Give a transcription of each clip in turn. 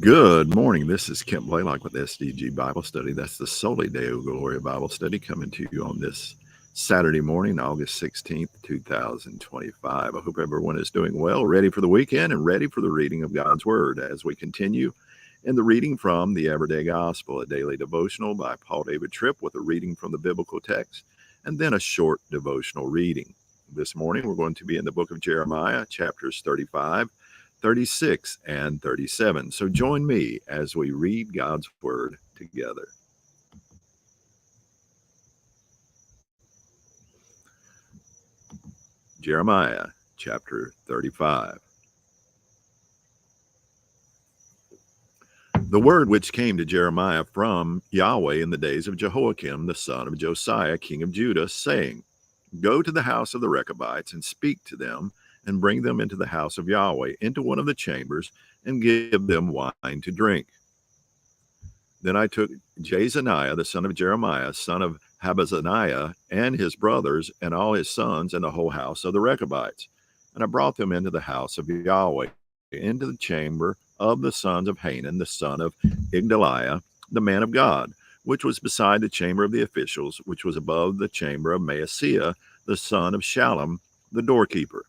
Good morning. This is Kent Blaylock with SDG Bible Study. That's the SOLI DEO GLORIA Bible Study coming to you on this Saturday morning, August 16th, 2025. I hope everyone is doing well, ready for the weekend, and ready for the reading of God's Word as we continue in the reading from the Everyday Gospel, a daily devotional by Paul David Tripp with a reading from the biblical text, and then a short devotional reading. This morning, we're going to be in the book of Jeremiah, chapters 35, 36, and 37. So join me as we read God's Word together. Jeremiah chapter 35. The word which came to Jeremiah from Yahweh in the days of Jehoiakim, the son of Josiah, king of Judah, saying, Go to the house of the Rechabites and speak to them, and bring them into the house of Yahweh, into one of the chambers, and give them wine to drink. Then I took Jezaniah, the son of Jeremiah, son of Habazaniah, and his brothers, and all his sons, and the whole house of the Rechabites. And I brought them into the house of Yahweh, into the chamber of the sons of Hanan, the son of Igdaliah, the man of God, which was beside the chamber of the officials, which was above the chamber of Maaseiah, the son of Shallum, the doorkeeper.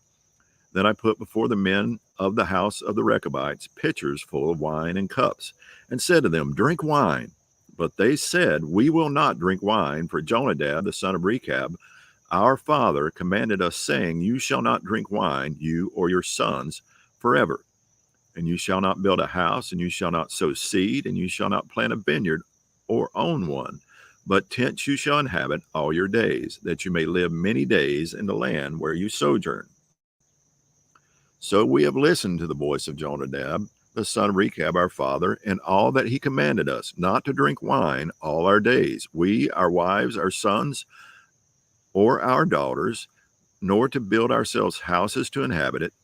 Then I put before the men of the house of the Rechabites pitchers full of wine and cups, and said to them, Drink wine. But they said, We will not drink wine, for Jonadab, the son of Rechab, our father, commanded us, saying, You shall not drink wine, you or your sons, forever. And you shall not build a house, and you shall not sow seed, and you shall not plant a vineyard or own one. But tents you shall inhabit all your days, that you may live many days in the land where you sojourn. So we have listened to the voice of Jonadab, the son of Rechab, our father, and all that he commanded us, not to drink wine all our days, we, our wives, our sons, or our daughters, nor to build ourselves houses to inhabit it.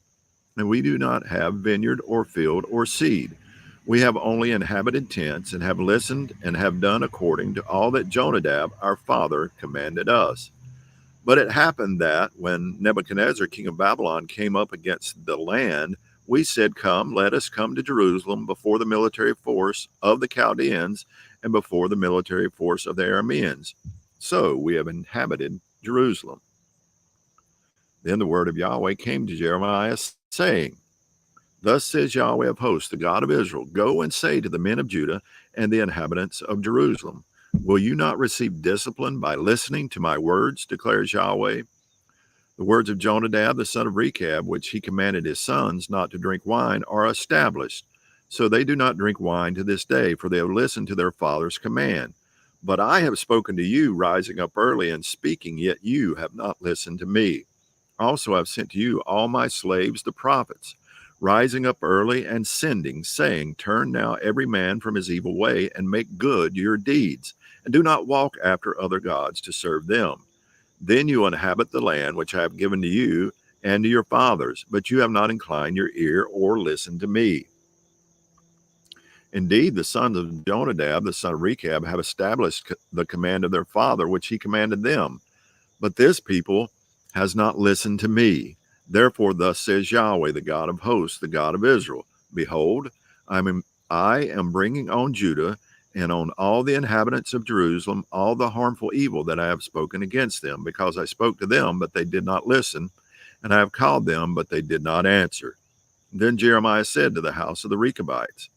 And we do not have vineyard or field or seed. We have only inhabited tents, and have listened and have done according to all that Jonadab, our father, commanded us. But it happened that when Nebuchadnezzar, king of Babylon, came up against the land, we said, Come, let us come to Jerusalem before the military force of the Chaldeans and before the military force of the Arameans. So we have inhabited Jerusalem. Then the word of Yahweh came to Jeremiah, saying, Thus says Yahweh of hosts, the God of Israel, Go and say to the men of Judah and the inhabitants of Jerusalem, Will you not receive discipline by listening to my words, declares Yahweh? The words of Jonadab, the son of Rechab, which he commanded his sons not to drink wine, are established. So they do not drink wine to this day, for they have listened to their father's command. But I have spoken to you, rising up early and speaking, yet you have not listened to me. Also I have sent to you all my slaves, the prophets, rising up early and sending, saying, Turn now every man from his evil way, and make good your deeds, and do not walk after other gods to serve them. Then you inhabit the land which I have given to you and to your fathers, but you have not inclined your ear or listened to me. Indeed, the sons of Jonadab, the son of Rechab, have established the command of their father, which he commanded them. But this people has not listened to me. Therefore, thus says Yahweh, the God of hosts, the God of Israel, Behold, I am bringing on Judah and on all the inhabitants of Jerusalem all the harmful evil that I have spoken against them, because I spoke to them, but they did not listen, and I have called them, but they did not answer. Then Jeremiah said to the house of the Rechabites,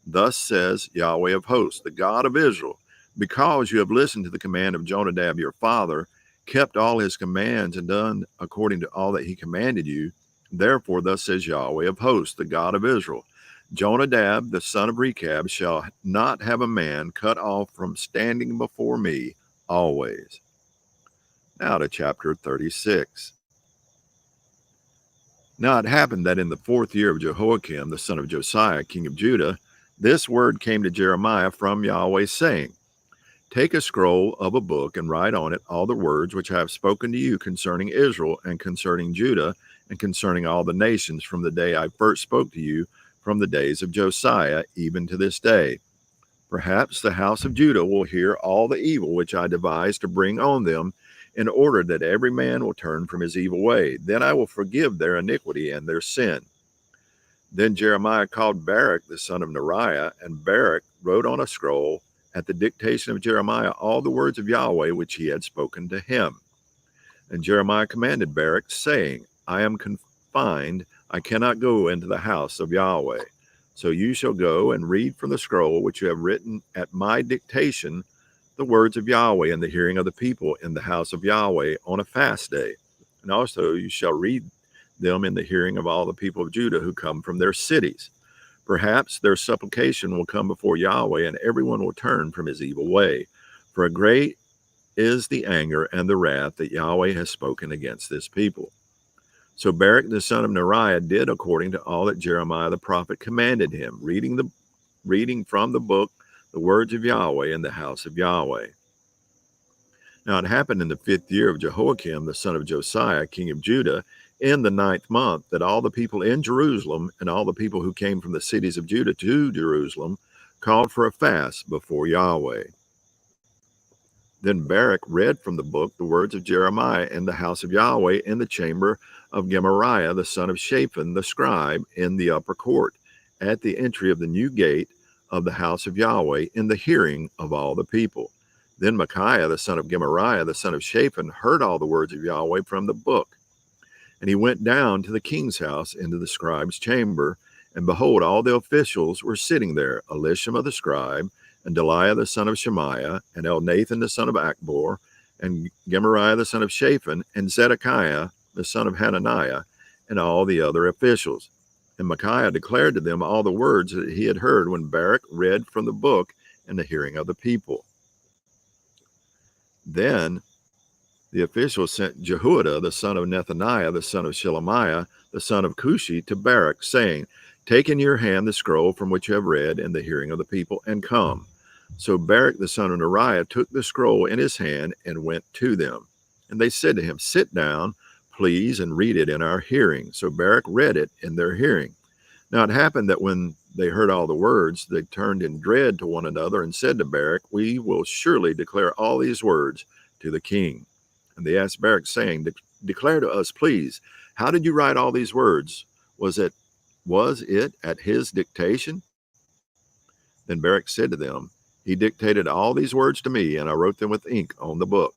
Thus says Yahweh of hosts, the God of Israel, because you have listened to the command of Jonadab your father, kept all his commands, and done according to all that he commanded you, therefore thus says Yahweh of hosts, the God of Israel, Jonadab, the son of Rechab, shall not have a man cut off from standing before me always. Now to chapter 36. Now it happened that in the 4th year of Jehoiakim, the son of Josiah, king of Judah, this word came to Jeremiah from Yahweh, saying, Take a scroll of a book and write on it all the words which I have spoken to you concerning Israel and concerning Judah and concerning all the nations from the day I first spoke to you, from the days of Josiah, even to this day. Perhaps the house of Judah will hear all the evil which I devised to bring on them, in order that every man will turn from his evil way. Then I will forgive their iniquity and their sin. Then Jeremiah called Baruch the son of Neriah, and Baruch wrote on a scroll at the dictation of Jeremiah all the words of Yahweh which he had spoken to him. And Jeremiah commanded Baruch, saying, I am confined, I cannot go into the house of Yahweh. So you shall go and read from the scroll which you have written at my dictation the words of Yahweh in the hearing of the people in the house of Yahweh on a fast day. And also you shall read them in the hearing of all the people of Judah who come from their cities. Perhaps their supplication will come before Yahweh, and everyone will turn from his evil way. For a great is the anger and the wrath that Yahweh has spoken against this people. So Baruch the son of Neriah did according to all that Jeremiah the prophet commanded him, reading from the book the words of Yahweh in the house of Yahweh. Now it happened in the 5th year of Jehoiakim the son of Josiah, king of Judah, in the 9th month, that all the people in Jerusalem and all the people who came from the cities of Judah to Jerusalem called for a fast before Yahweh. Then Baruch read from the book the words of Jeremiah in the house of Yahweh in the chamber of Gemariah the son of Shaphan the scribe in the upper court, at the entry of the new gate of the house of Yahweh, in the hearing of all the people. Then Micaiah the son of Gemariah the son of Shaphan heard all the words of Yahweh from the book. And he went down to the king's house into the scribe's chamber, and behold, all the officials were sitting there, Elishama the scribe, and Delaiah the son of Shemaiah, and Elnathan the son of Achbor, and Gemariah the son of Shaphan, and Zedekiah the son of Hananiah, and all the other officials. And Micaiah declared to them all the words that he had heard when Baruch read from the book in the hearing of the people. Then the officials sent Jehuiada the son of Nethaniah, the son of Shelemiah, the son of Cushi, to Baruch, saying, Take in your hand the scroll from which you have read in the hearing of the people, and come. So Baruch the son of Neriah took the scroll in his hand and went to them. And they said to him, Sit down, please, and read it in our hearing. So Baruch read it in their hearing. Now it happened that when they heard all the words, they turned in dread to one another and said to Baruch, We will surely declare all these words to the king. And they asked Baruch, saying, Declare to us, please, how did you write all these words? Was it at his dictation? Then Baruch said to them, He dictated all these words to me, and I wrote them with ink on the book.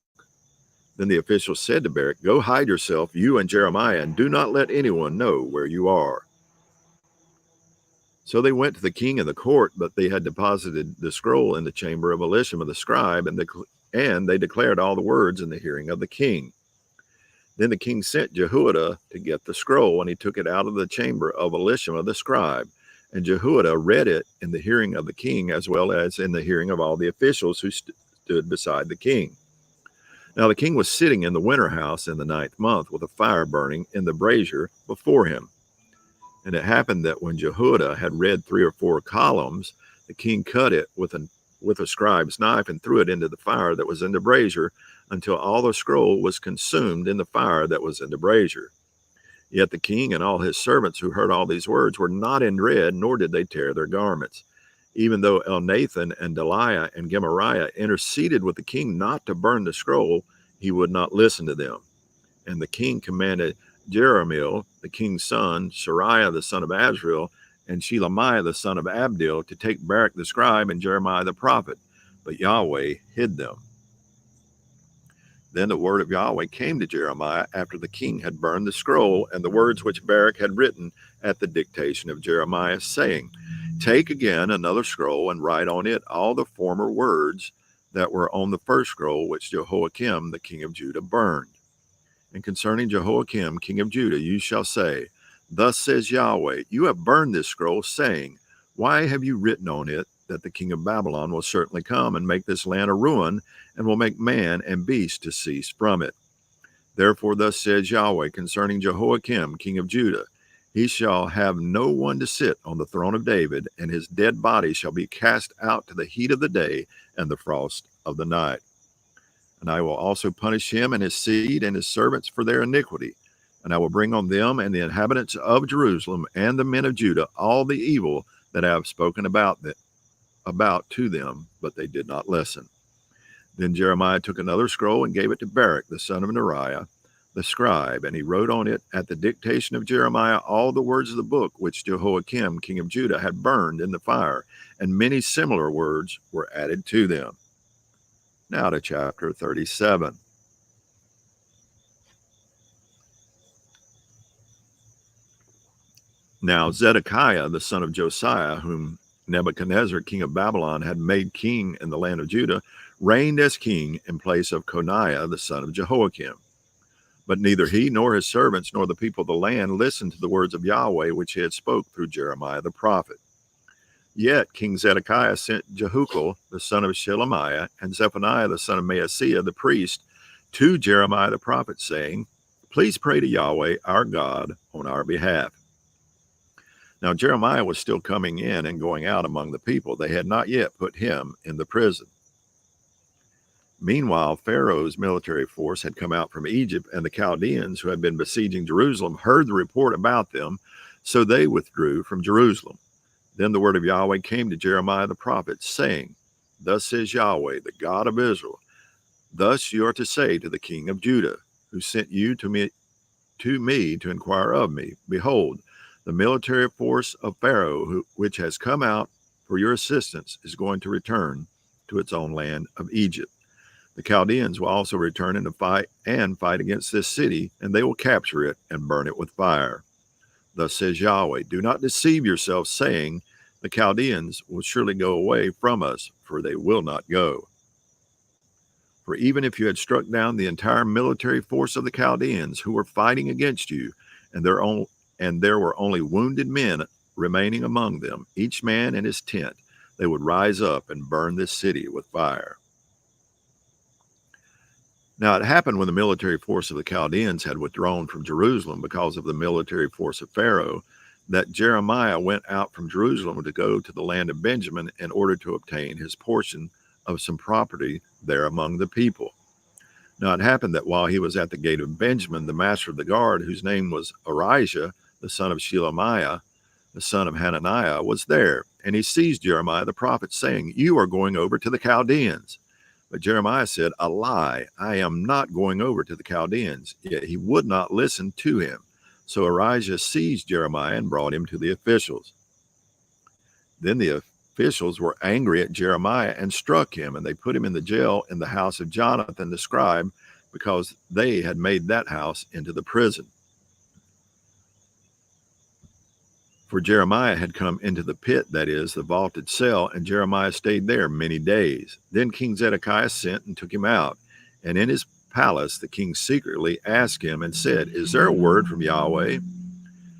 Then the officials said to Baruch, Go hide yourself, you and Jeremiah, and do not let anyone know where you are. So they went to the king in the court, but they had deposited the scroll in the chamber of Elishama the scribe, and they declared all the words in the hearing of the king. Then the king sent Jehuiada to get the scroll, and he took it out of the chamber of Elishama the scribe. And Jehuiada read it in the hearing of the king, as well as in the hearing of all the officials who stood beside the king. Now the king was sitting in the winter house in the 9th month, with a fire burning in the brazier before him. And it happened that when Jehuiada had read 3 or 4 columns, the king cut it with a scribe's knife and threw it into the fire that was in the brazier, until all the scroll was consumed in the fire that was in the brazier. Yet the king and all his servants who heard all these words were not in dread, nor did they tear their garments. Even though Elnathan and Delaiah and Gemariah interceded with the king not to burn the scroll, he would not listen to them. And the king commanded Jerahmeel, the king's son, Seraiah the son of Azriel, and Shelemiah the son of Abdil, to take Baruch the scribe and Jeremiah the prophet, but Yahweh hid them. Then the word of Yahweh came to Jeremiah after the king had burned the scroll and the words which Baruch had written at the dictation of Jeremiah, saying, Take again another scroll and write on it all the former words that were on the first scroll which Jehoiakim the king of Judah burned. And concerning Jehoiakim king of Judah you shall say, Thus says Yahweh, You have burned this scroll, saying, Why have you written on it that the king of Babylon will certainly come and make this land a ruin, and will make man and beast to cease from it? Therefore thus says Yahweh concerning Jehoiakim king of Judah, He shall have no one to sit on the throne of David, and his dead body shall be cast out to the heat of the day and the frost of the night. And I will also punish him and his seed and his servants for their iniquity. And I will bring on them and the inhabitants of Jerusalem and the men of Judah all the evil that I have spoken about to them, but they did not listen. Then Jeremiah took another scroll and gave it to Baruch the son of Neriah, the scribe, and he wrote on it at the dictation of Jeremiah all the words of the book which Jehoiakim, king of Judah, had burned in the fire, and many similar words were added to them. Now to chapter 37. Now Zedekiah, the son of Josiah, whom Nebuchadnezzar, king of Babylon, had made king in the land of Judah, reigned as king in place of Coniah, the son of Jehoiakim. But neither he nor his servants nor the people of the land listened to the words of Yahweh which he had spoke through Jeremiah the prophet. Yet King Zedekiah sent Jehukal, the son of Shelemiah, and Zephaniah, the son of Maaseiah, the priest, to Jeremiah the prophet, saying, Please pray to Yahweh, our God, on our behalf. Now Jeremiah was still coming in and going out among the people. They had not yet put him in the prison. Meanwhile, Pharaoh's military force had come out from Egypt, and the Chaldeans, who had been besieging Jerusalem, heard the report about them, so they withdrew from Jerusalem. Then the word of Yahweh came to Jeremiah the prophet, saying, Thus says Yahweh, the God of Israel, Thus you are to say to the king of Judah, who sent you to me to inquire of me, Behold, the military force of Pharaoh, which has come out for your assistance, is going to return to its own land of Egypt. The Chaldeans will also return and fight against this city, and they will capture it and burn it with fire. Thus says Yahweh, Do not deceive yourselves, saying, The Chaldeans will surely go away from us, for they will not go. For even if you had struck down the entire military force of the Chaldeans who were fighting against you, and there were only wounded men remaining among them, each man in his tent, they would rise up and burn this city with fire. Now it happened when the military force of the Chaldeans had withdrawn from Jerusalem because of the military force of Pharaoh, that Jeremiah went out from Jerusalem to go to the land of Benjamin in order to obtain his portion of some property there among the people. Now it happened that while he was at the gate of Benjamin, the master of the guard, whose name was Arijah, the son of Shelemiah, the son of Hananiah, was there, and he seized Jeremiah the prophet, saying, You are going over to the Chaldeans. But Jeremiah said, A lie, I am not going over to the Chaldeans. Yet he would not listen to him. So Arijah seized Jeremiah and brought him to the officials. Then the officials were angry at Jeremiah and struck him, and they put him in the jail in the house of Jonathan the scribe, because they had made that house into the prison. For Jeremiah had come into the pit, that is, the vaulted cell, and Jeremiah stayed there many days. Then King Zedekiah sent and took him out, and in his palace the king secretly asked him and said, Is there a word from Yahweh?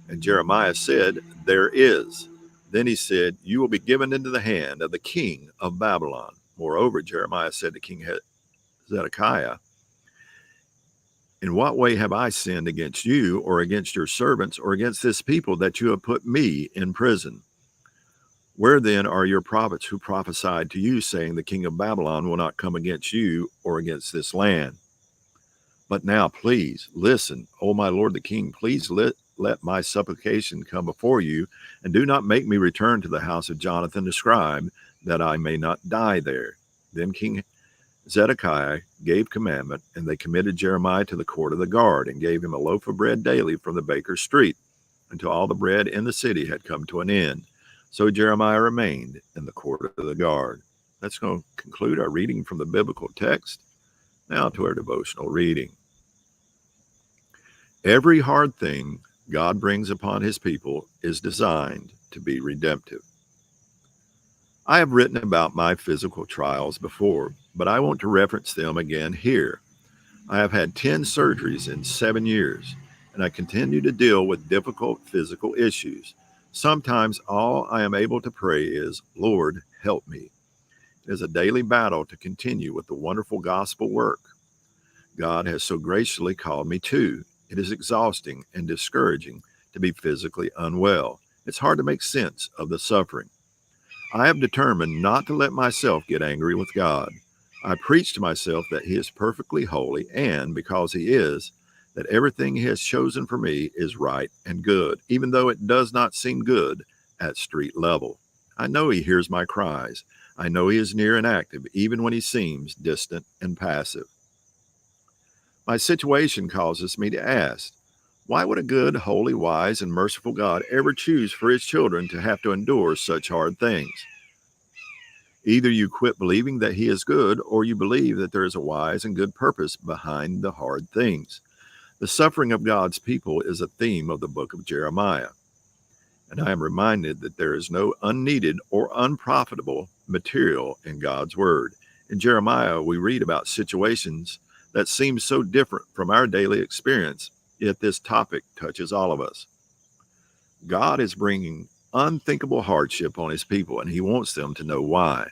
And Jeremiah said, There is. Then he said, You will be given into the hand of the king of Babylon. Moreover, Jeremiah said to King Zedekiah, In what way have I sinned against you, or against your servants, or against this people, that you have put me in prison? Where then are your prophets who prophesied to you, saying, The king of Babylon will not come against you or against this land? But now, please, listen, O my lord the king, please let my supplication come before you, and do not make me return to the house of Jonathan the scribe, that I may not die there. Then King Zedekiah gave commandment, and they committed Jeremiah to the court of the guard, and gave him a loaf of bread daily from the baker's street, until all the bread in the city had come to an end. So Jeremiah remained in the court of the guard. That's going to conclude our reading from the biblical text. Now to our devotional reading. Every hard thing God brings upon his people is designed to be redemptive. I have written about my physical trials before, but I want to reference them again here. I have had 10 surgeries in 7 years, and I continue to deal with difficult physical issues. Sometimes all I am able to pray is, Lord, help me. It is a daily battle to continue with the wonderful gospel work God has so graciously called me to. It is exhausting and discouraging to be physically unwell. It's hard to make sense of the suffering. I have determined not to let myself get angry with God. I preach to myself that he is perfectly holy, and because he is, that everything he has chosen for me is right and good, even though it does not seem good at street level. I know he hears my cries. I know he is near and active, even when he seems distant and passive. My situation causes me to ask, why would a good, holy, wise, and merciful God ever choose for his children to have to endure such hard things? Either you quit believing that he is good, or you believe that there is a wise and good purpose behind the hard things. The suffering of God's people is a theme of the book of Jeremiah. And I am reminded that there is no unneeded or unprofitable material in God's word. In Jeremiah, we read about situations that seem so different from our daily experience, yet this topic touches all of us. God is bringing unthinkable hardship on his people, and he wants them to know why.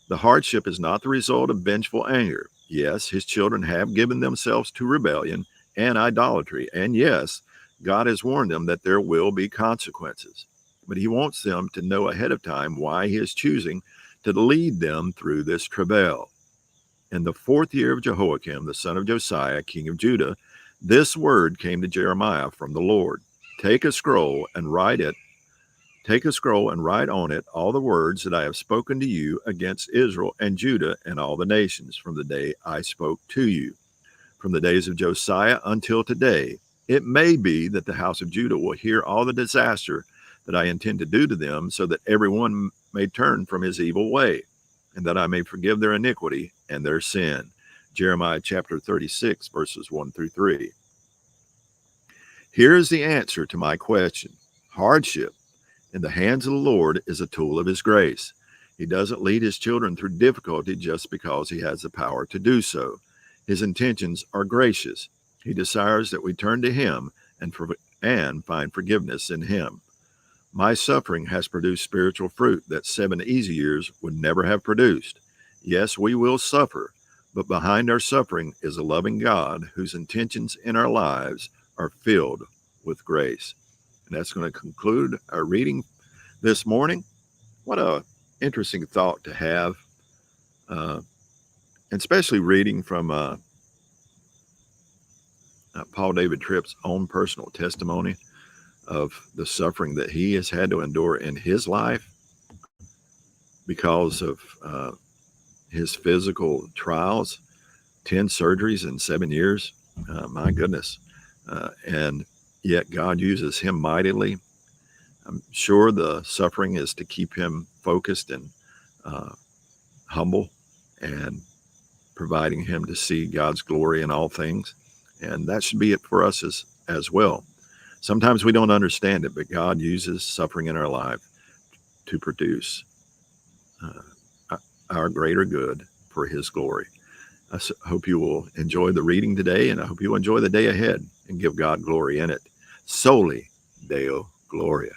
The hardship is not the result of vengeful anger. Yes, his children have given themselves to rebellion and idolatry, and yes, God has warned them that there will be consequences. But he wants them to know ahead of time why he is choosing to lead them through this travail. In the 4th year of Jehoiakim, the son of Josiah, king of Judah, this word came to Jeremiah from the Lord. Take a scroll and write on it all the words that I have spoken to you against Israel and Judah and all the nations from the day I spoke to you, from the days of Josiah until today. It may be that the house of Judah will hear all the disaster that I intend to do to them, so that everyone may turn from his evil way, and that I may forgive their iniquity and their sin. Jeremiah chapter 36, verses 1 through 3. Here is the answer to my question. Hardship in the hands of the Lord is a tool of his grace. He doesn't lead his children through difficulty just because he has the power to do so. His intentions are gracious. He desires that we turn to him and find forgiveness in him. My suffering has produced spiritual fruit that 7 easy years would never have produced. Yes, we will suffer, but behind our suffering is a loving God whose intentions in our lives are filled with grace. And that's going to conclude our reading this morning. What an interesting thought to have, and especially reading from Paul David Tripp's own personal testimony of the suffering that he has had to endure in his life because of his physical trials, 10 surgeries in 7 years. My goodness. And yet God uses him mightily. I'm sure the suffering is to keep him focused and humble, and providing him to see God's glory in all things. And that should be it for us as well. Sometimes we don't understand it, but God uses suffering in our life to produce our greater good for his glory. I hope you will enjoy the reading today, and I hope you will enjoy the day ahead and give God glory in it. Soli Deo Gloria.